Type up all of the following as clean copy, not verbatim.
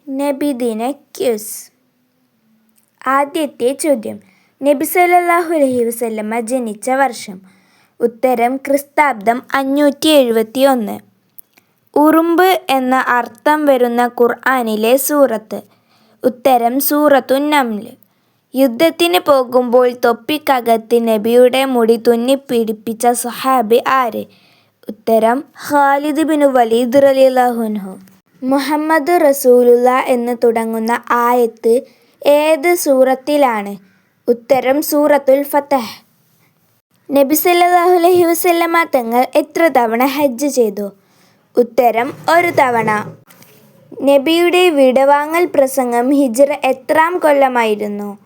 നബിദിന quiz. ആദ്യത്തെ ചോദ്യം, നബി സല്ലല്ലാഹു അലൈഹി വസല്ലമ ജനിച്ച വർഷം. ഉത്തരം ക്രിസ്താബ്ദം 571. ഉറുമ്പ് എന്ന അർത്ഥം വരുന്ന ഖുർആനിലെ സൂറത്ത്. ഉത്തരം സൂറത്തുൻ നംൽ. യുദ്ധത്തിന് പോകുമ്പോൾ തൊപ്പിക്കകത്ത് നബിയുടെ മുടി തുന്നിപ്പിടിപ്പിച്ച സ്വഹാബി ആര്? ഉത്തരം ഖാലിദ് ബിൻ വലീദ് റളിയല്ലാഹു അൻഹു. മുഹമ്മദ് റസൂലുള്ള എന്ന് തുടങ്ങുന്ന ആയത്ത് ഏത് സൂറത്തിലാണ്? ഉത്തരം സൂറത്തുൽ ഫതഹ്. നബി സല്ലല്ലാഹു അലൈഹി വസല്ലമ തങ്ങൾ എത്ര തവണ ഹജ്ജ് ചെയ്തു? ഉത്തരം ഒരു തവണ. നബിയുടെ വിടവാങ്ങൽ പ്രസംഗം ഹിജ്റ എത്രാം കൊല്ലമായിരുന്നു?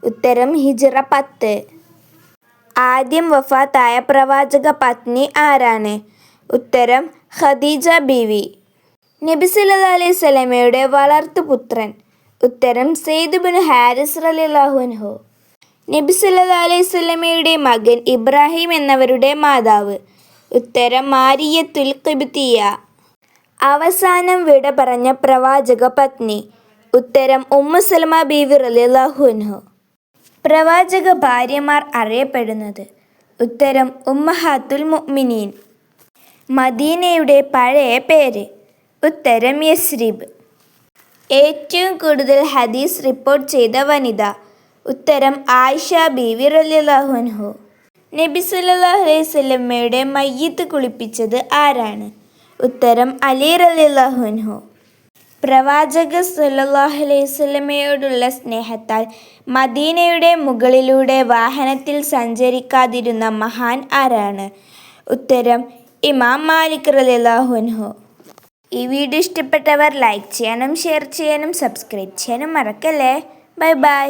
ഉത്തരം ഹിജ്റ 10. ആദ്യം വഫാത്തായ പ്രവാചക പത്നി ആരാണ്? ഉത്തരം ഖദീജ ബീവി. നബി സല്ലല്ലാഹു അലൈഹി വസല്ലമയുടെ വളർത്തുപുത്രൻ. ഉത്തരം സെയ്ദ് ബിൻ ഹാരിസ് റളിയല്ലാഹു അൻഹു. നബി സല്ലല്ലാഹു അലൈഹി വസല്ലമയുടെ മകൻ ഇബ്രാഹിം എന്നവരുടെ മാതാവ്. ഉത്തരം മാരിയത്തുൽ ഖിബ്തിയ്യ. അവസാനം വിട പറഞ്ഞ പ്രവാചക പത്നി. ഉത്തരം ഉമ്മു സലമ ബീവി റളിയല്ലാഹു അൻഹു. പ്രവാചക ഭാര്യമാർ അറിയപ്പെടുന്നത്. ഉത്തരം ഉമ്മഹാത്തുൽ മുഅ്മിനീൻ. മദീനയുടെ പഴയ പേര്. ഉത്തരം യസ്രിബ്. ഏറ്റവും കൂടുതൽ ഹദീസ് റിപ്പോർട്ട് ചെയ്ത വനിത. ഉത്തരം ആയിഷ ബീവി റളിയല്ലാഹു അൻഹു. നബി സല്ലല്ലാഹു അലൈഹി വസല്ലമയുടെ മയ്യിത്ത് കുളിപ്പിച്ചത് ആരാണ്? ഉത്തരം അലി റളിയല്ലാഹു അൻഹു. പ്രവാചക സല്ലല്ലാഹു അലൈഹി വസല്ലമയോടുള്ള സ്നേഹത്താൽ മദീനയുടെ മുകളിലൂടെ വാഹനത്തിൽ സഞ്ചരിക്കാതിരുന്ന മഹാൻ ആരാണ്? ഉത്തരം ഇമാം മാലിക് റളിയല്ലാഹു അൻഹു. ഈ വീഡിയോ ഇഷ്ടപ്പെട്ടവർ ലൈക്ക് ചെയ്യാനും ഷെയർ ചെയ്യാനും സബ്സ്ക്രൈബ് ചെയ്യാനും മറക്കല്ലേ. Bye bye.